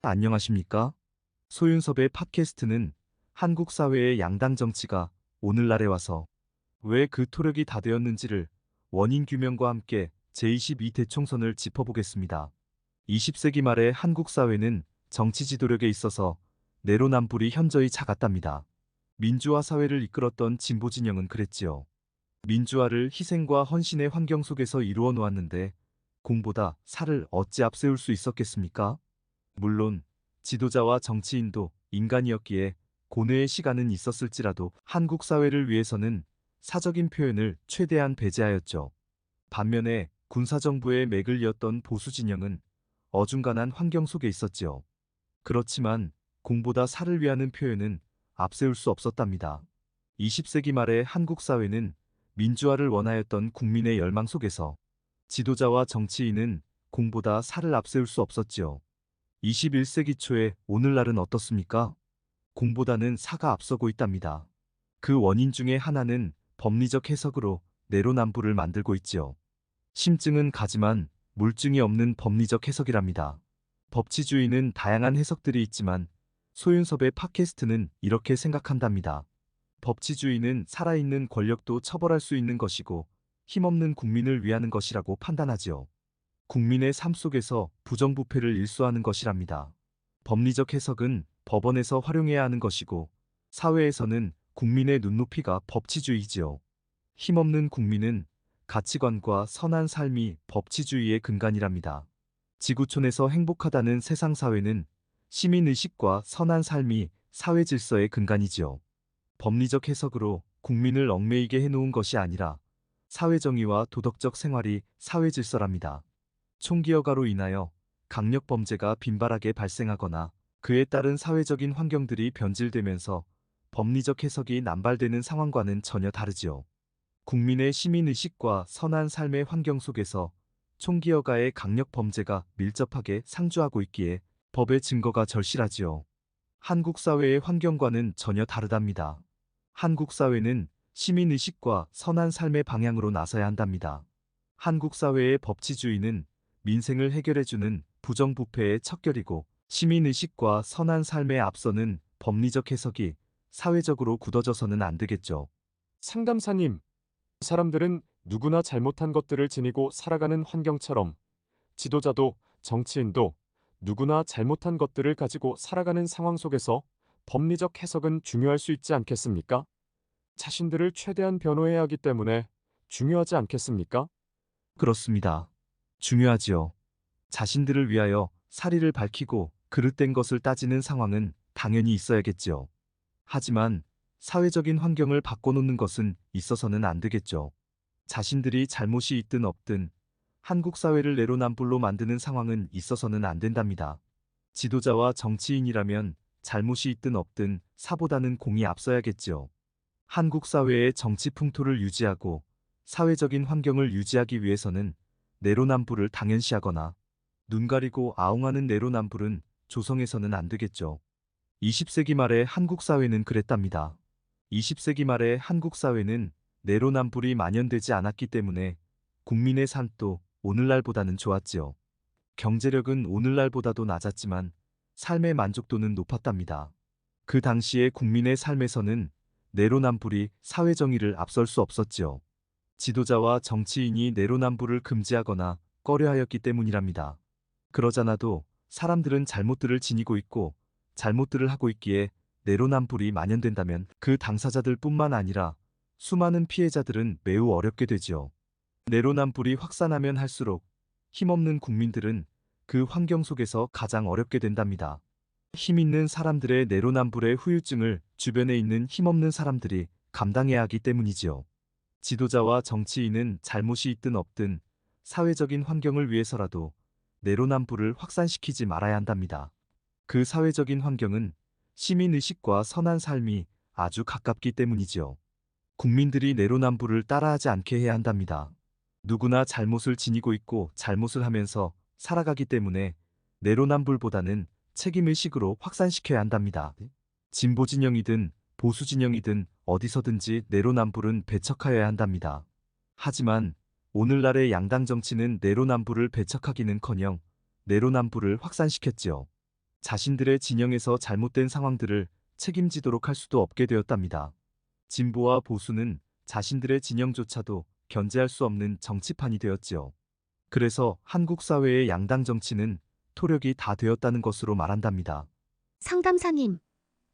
안녕하십니까? 소윤섭의 팟캐스트는 한국 사회의 양당 정치가 오늘날에 와서 왜 그 토력이 다 되었는지를 원인 규명과 함께 제22 대총선을 짚어보겠습니다. 20세기 말의 한국 사회는 정치 지도력에 있어서 내로남불이 현저히 작았답니다. 민주화 사회를 이끌었던 진보 진영은 그랬지요. 민주화를 희생과 헌신의 환경 속에서 이루어 놓았는데 공보다 살을 어찌 앞세울 수 있었겠습니까? 물론 지도자와 정치인도 인간이었기에 고뇌의 시간은 있었을지라도 한국 사회를 위해서는 사적인 표현을 최대한 배제하였죠. 반면에 군사정부의 맥을 이었던 보수 진영은 어중간한 환경 속에 있었지요. 그렇지만 공보다 살을 위하는 표현은 앞세울 수 없었답니다. 20세기 말의 한국 사회는 민주화를 원하였던 국민의 열망 속에서 지도자와 정치인은 공보다 살을 앞세울 수 없었지요. 21세기 초에 오늘날은 어떻습니까? 공보다는 사가 앞서고 있답니다. 그 원인 중에 하나는 법리적 해석으로 내로남불을 만들고 있지요. 심증은 가지만 물증이 없는 법리적 해석이랍니다. 법치주의는 다양한 해석들이 있지만 소윤섭의 팟캐스트는 이렇게 생각한답니다. 법치주의는 살아있는 권력도 처벌할 수 있는 것이고 힘없는 국민을 위하는 것이라고 판단하지요. 국민의 삶 속에서 부정부패를 일소하는 것이랍니다. 법리적 해석은 법원에서 활용해야 하는 것이고 사회에서는 국민의 눈높이가 법치주의지요. 힘없는 국민은 가치관과 선한 삶이 법치주의의 근간이랍니다. 지구촌에서 행복하다는 세상 사회는 시민의식과 선한 삶이 사회 질서의 근간이지요. 법리적 해석으로 국민을 얽매이게 해놓은 것이 아니라 사회정의와 도덕적 생활이 사회 질서랍니다. 총기여가로 인하여 강력범죄가 빈발하게 발생하거나 그에 따른 사회적인 환경들이 변질되면서 법리적 해석이 남발되는 상황과는 전혀 다르지요. 국민의 시민의식과 선한 삶의 환경 속에서 총기여가의 강력범죄가 밀접하게 상주하고 있기에 법의 증거가 절실하지요. 한국 사회의 환경과는 전혀 다르답니다. 한국 사회는 시민의식과 선한 삶의 방향으로 나서야 한답니다. 한국 사회의 법치주의는 민생을 해결해주는 부정부패의 척결이고 시민의식과 선한 삶에 앞서는 법리적 해석이 사회적으로 굳어져서는 안 되겠죠. 상담사님, 사람들은 누구나 잘못한 것들을 지니고 살아가는 환경처럼 지도자도 정치인도 누구나 잘못한 것들을 가지고 살아가는 상황 속에서 법리적 해석은 중요할 수 있지 않겠습니까? 자신들을 최대한 변호해야 하기 때문에 중요하지 않겠습니까? 그렇습니다. 중요하지요. 자신들을 위하여 사리를 밝히고 그릇된 것을 따지는 상황은 당연히 있어야겠지요. 하지만 사회적인 환경을 바꿔놓는 것은 있어서는 안 되겠죠. 자신들이 잘못이 있든 없든 한국 사회를 내로남불로 만드는 상황은 있어서는 안 된답니다. 지도자와 정치인이라면 잘못이 있든 없든 사보다는 공이 앞서야겠지요. 한국 사회의 정치 풍토를 유지하고 사회적인 환경을 유지하기 위해서는 내로남불을 당연시하거나 눈 가리고 아웅하는 내로남불은 조성해서는 안 되겠죠. 20세기 말의 한국 사회는 그랬답니다. 20세기 말의 한국 사회는 내로남불이 만연되지 않았기 때문에 국민의 삶도 오늘날보다는 좋았지요. 경제력은 오늘날보다도 낮았지만 삶의 만족도는 높았답니다. 그 당시의 국민의 삶에서는 내로남불이 사회정의를 앞설 수 없었지요. 지도자와 정치인이 내로남불을 금지하거나 꺼려하였기 때문이랍니다. 그러잖아도 사람들은 잘못들을 지니고 있고 잘못들을 하고 있기에 내로남불이 만연된다면 그 당사자들 뿐만 아니라 수많은 피해자들은 매우 어렵게 되지요. 내로남불이 확산하면 할수록 힘없는 국민들은 그 환경 속에서 가장 어렵게 된답니다. 힘 있는 사람들의 내로남불의 후유증을 주변에 있는 힘없는 사람들이 감당해야 하기 때문이지요. 지도자와 정치인은 잘못이 있든 없든 사회적인 환경을 위해서라도 내로남불을 확산시키지 말아야 한답니다. 그 사회적인 환경은 시민의식과 선한 삶이 아주 가깝기 때문이지요. 국민들이 내로남불을 따라하지 않게 해야 한답니다. 누구나 잘못을 지니고 있고 잘못을 하면서 살아가기 때문에 내로남불보다는 책임의식으로 확산시켜야 한답니다. 진보진영이든 보수진영이든 어디서든지 내로남불은 배척하여야 한답니다. 하지만 오늘날의 양당 정치는 내로남불을 배척하기는커녕 내로남불을 확산시켰지요. 자신들의 진영에서 잘못된 상황들을 책임지도록 할 수도 없게 되었답니다. 진보와 보수는 자신들의 진영조차도 견제할 수 없는 정치판이 되었지요. 그래서 한국 사회의 양당 정치는 토력이 다 되었다는 것으로 말한답니다. 상담사님,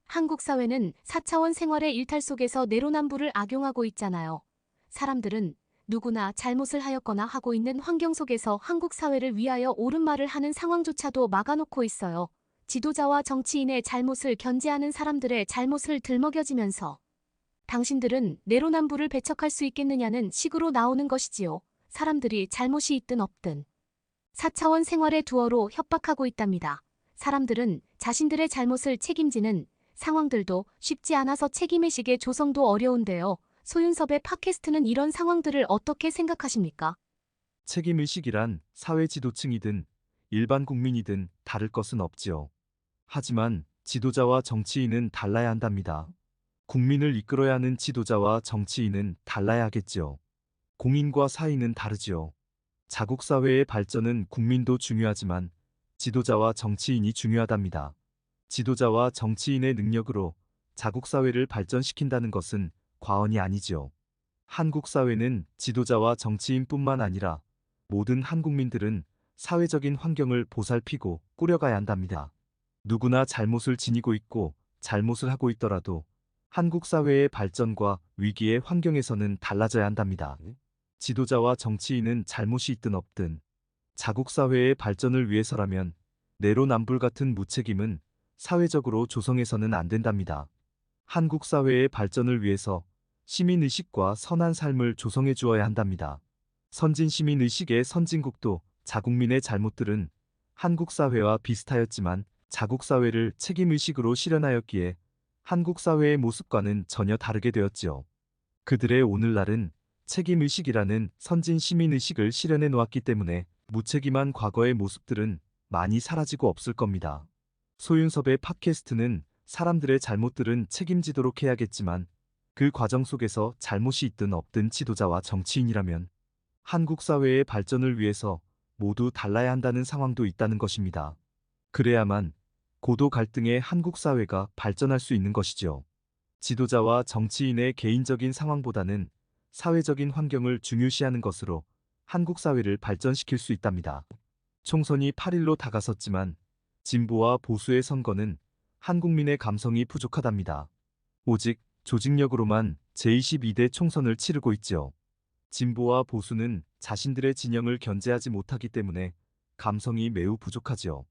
한국 사회는 4차원 생활의 일탈 속에서 내로남불을 악용하고 있잖아요. 사람들은 누구나 잘못을 하였거나 하고 있는 환경 속에서 한국 사회를 위하여 옳은 말을 하는 상황조차도 막아놓고 있어요. 지도자와 정치인의 잘못을 견제하는 사람들의 잘못을 들먹여지면서 당신들은 내로남불을 배척할 수 있겠느냐는 식으로 나오는 것이지요. 사람들이 잘못이 있든 없든 4차원 생활의 두어로 협박하고 있답니다. 사람들은 자신들의 잘못을 책임지는 상황들도 쉽지 않아서 책임의식의 조성도 어려운데요. 소윤섭의 팟캐스트는 이런 상황들을 어떻게 생각하십니까? 책임의식이란 사회 지도층이든 일반 국민이든 다를 것은 없지요. 하지만 지도자와 정치인은 달라야 한답니다. 국민을 이끌어야 하는 지도자와 정치인은 달라야 하겠지요. 공인과 사인은 다르지요. 자국 사회의 발전은 국민도 중요하지만 지도자와 정치인이 중요하답니다. 지도자와 정치인의 능력으로 자국 사회를 발전시킨다는 것은 과언이 아니지요. 한국 사회는 지도자와 정치인뿐만 아니라 모든 한국민들은 사회적인 환경을 보살피고 꾸려가야 한답니다. 누구나 잘못을 지니고 있고 잘못을 하고 있더라도 한국 사회의 발전과 위기의 환경에서는 달라져야 한답니다. 지도자와 정치인은 잘못이 있든 없든 자국 사회의 발전을 위해서라면 내로남불 같은 무책임은 사회적으로 조성해서는 안 된답니다. 한국 사회의 발전을 위해서 시민의식과 선한 삶을 조성해 주어야 한답니다. 선진 시민의식의 선진국도 자국민의 잘못들은 한국 사회와 비슷하였지만 자국 사회를 책임의식으로 실현하였기에 한국 사회의 모습과는 전혀 다르게 되었지요. 그들의 오늘날은 책임의식이라는 선진 시민의식을 실현해 놓았기 때문에 무책임한 과거의 모습들은 많이 사라지고 없을 겁니다. 소윤섭의 팟캐스트는 사람들의 잘못들은 책임지도록 해야겠지만 그 과정 속에서 잘못이 있든 없든 지도자와 정치인이라면 한국 사회의 발전을 위해서 모두 달라야 한다는 상황도 있다는 것입니다. 그래야만 고도 갈등의 한국 사회가 발전할 수 있는 것이죠. 지도자와 정치인의 개인적인 상황보다는 사회적인 환경을 중요시하는 것으로 한국 사회를 발전시킬 수 있답니다. 총선이 8일로 다가섰지만 진보와 보수의 선거는 한국민의 감성이 부족하답니다. 오직 조직력으로만 제22대 총선을 치르고 있지요. 진보와 보수는 자신들의 진영을 견제하지 못하기 때문에 감성이 매우 부족하지요.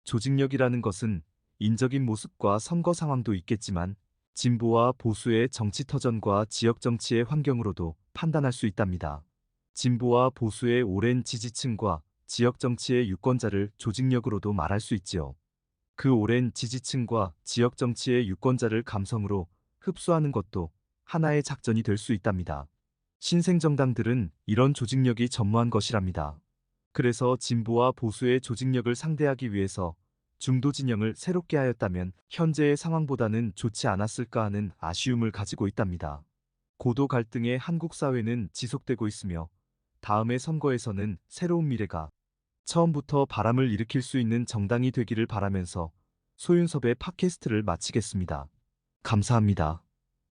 조직력이라는 것은 인적인 모습과 선거 상황도 있겠지만 진보와 보수의 정치터전과 지역정치의 환경으로도 판단할 수 있답니다. 진보와 보수의 오랜 지지층과 지역정치의 유권자를 조직력으로도 말할 수 있지요. 그 오랜 지지층과 지역정치의 유권자를 감성으로 흡수하는 것도 하나의 작전이 될 수 있답니다. 신생정당들은 이런 조직력이 전무한 것이랍니다. 그래서 진보와 보수의 조직력을 상대하기 위해서 중도 진영을 새롭게 하였다면 현재의 상황보다는 좋지 않았을까 하는 아쉬움을 가지고 있답니다. 고도 갈등의 한국 사회는 지속되고 있으며 다음의 선거에서는 새로운 미래가 처음부터 바람을 일으킬 수 있는 정당이 되기를 바라면서 소윤섭의 팟캐스트를 마치겠습니다. 감사합니다.